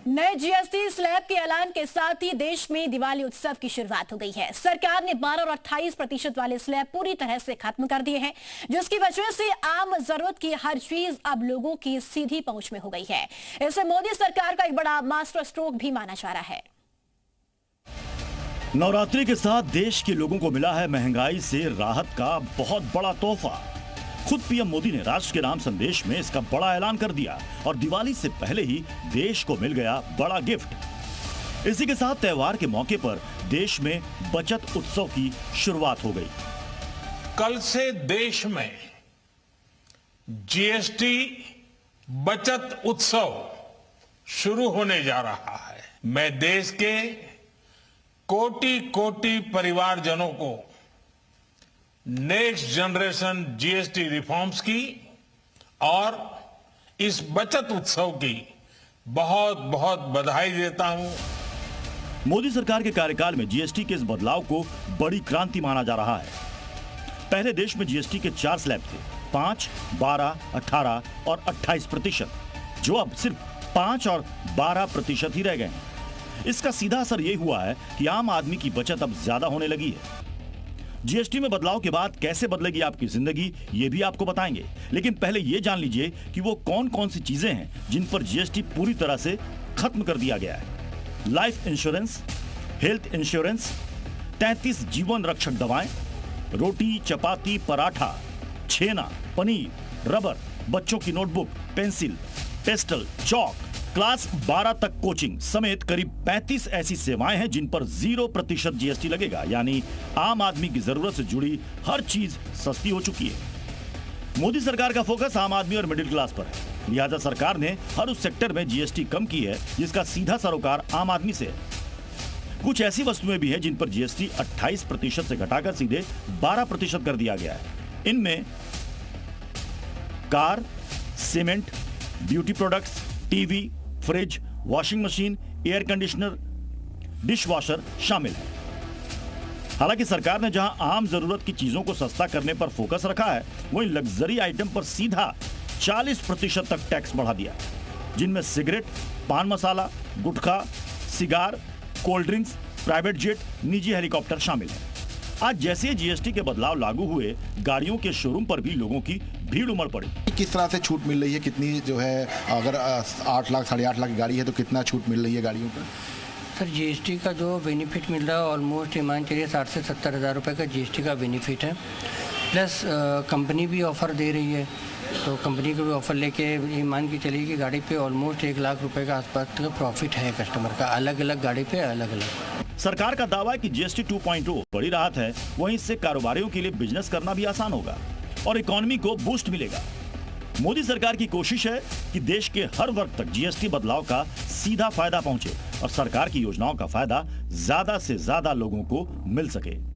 नए GST slab के ऐलान के साथ ही देश में दिवाली उत्सव की शुरुआत हो गई है। सरकार ने 12 और 28% वाले स्लैब पूरी तरह से खत्म कर दिए हैं, जिसकी वजह से आम जरूरत की हर चीज अब लोगों की सीधी पहुंच में हो गई है। इसे मोदी सरकार का एक बड़ा मास्टर स्ट्रोक भी माना जा रहा है। नवरात्रि के साथ देश के लोगों को मिला है महंगाई से राहत का बहुत बड़ा तोहफा। खुद पीएम मोदी ने राष्ट्र के नाम संदेश में इसका बड़ा ऐलान कर दिया और दिवाली से पहले ही देश को मिल गया बड़ा गिफ्ट। इसी के साथ त्योहार के मौके पर देश में बचत उत्सव की शुरुआत हो गई। कल से देश में जीएसटी बचत उत्सव शुरू होने जा रहा है। मैं देश के कोटि कोटि परिवारजनों को नेक्स्ट जनरेशन जीएसटी रिफॉर्म्स की और इस बचत उत्सव की बहुत बहुत बधाई देता हूं। मोदी सरकार के कार्यकाल में जीएसटी के इस बदलाव को बड़ी क्रांति माना जा रहा है। पहले देश में जीएसटी के 4 स्लैब थे, 5, 12, 18 और 28%, जो अब सिर्फ 5 और 12% ही रह गए हैं। इसका सीधा असर यह हुआ है कि आम आदमी की बचत अब ज्यादा होने लगी है। जीएसटी में बदलाव के बाद कैसे बदलेगी आपकी जिंदगी, ये भी आपको बताएंगे, लेकिन पहले ये जान लीजिए कि वो कौन कौन सी चीजें हैं जिन पर जीएसटी पूरी तरह से खत्म कर दिया गया है। लाइफ इंश्योरेंस, हेल्थ इंश्योरेंस, 33 जीवन रक्षक दवाएं, रोटी, चपाती, पराठा, छेना, पनीर, रबर, बच्चों की नोटबुक, पेंसिल, पेस्टल, चौक, क्लास 12 तक कोचिंग समेत करीब 35 ऐसी सेवाएं हैं जिन पर 0% जीएसटी लगेगा। यानी आम आदमी की जरूरत से जुड़ी हर चीज सस्ती हो चुकी है। मोदी सरकार का फोकस आम आदमी और मिडिल क्लास पर है, लिहाजा सरकार ने हर उस सेक्टर में जीएसटी कम की है जिसका सीधा सरोकार आम आदमी से है। कुछ ऐसी वस्तुएं भी हैं जिन पर जीएसटी 28% से घटाकर सीधे 12% कर दिया गया है। इनमें car, cement, beauty products, TV, fridge, washing machine, air conditioner, dish washer शामिल है। हालांकि सरकार ने जहां आम जरूरत की चीजों को सस्ता करने पर फोकस रखा है, वहीं लग्जरी आइटम पर सीधा 40% तक टैक्स बढ़ा दिया, जिनमें cigarette, pan masala, gutkha, cigar, cold drinks, private jet, निजी हेलीकॉप्टर शामिल है। आज जैसे जीएसटी के बदलाव लागू हुए, गाड़ियों के शोरूम पर भी लोगों की भीड़ उमड़ पड़ी। किस तरह से छूट मिल रही है, कितनी जो है, अगर 8 लाख 8.5 लाख की गाड़ी है तो कितना छूट मिल रही है गाड़ियों पर? सर जीएसटी का जो बेनिफिट मिल रहा है ऑलमोस्ट मान चलिए 60 से 70 हज़ार रुपये का जीएसटी का बेनिफिट है। प्लस कंपनी भी ऑफ़र दे रही है, तो कंपनी को भी ऑफ़र लेके ये मान के चलिए कि गाड़ी पे ऑलमोस्ट 1 लाख रुपए का आसपास का प्रॉफिट है कस्टमर का, अलग अलग गाड़ी पे अलग अलग। सरकार का दावा है कि जीएसटी 2.0 बड़ी राहत है, वहीं इससे कारोबारियों के लिए बिजनेस करना भी आसान होगा और इकोनॉमी को बूस्ट मिलेगा। मोदी सरकार की कोशिश है कि देश के हर वर्ग तक जीएसटी बदलाव का सीधा फायदा पहुंचे और सरकार की योजनाओं का फायदा ज्यादा से ज्यादा लोगों को मिल सके।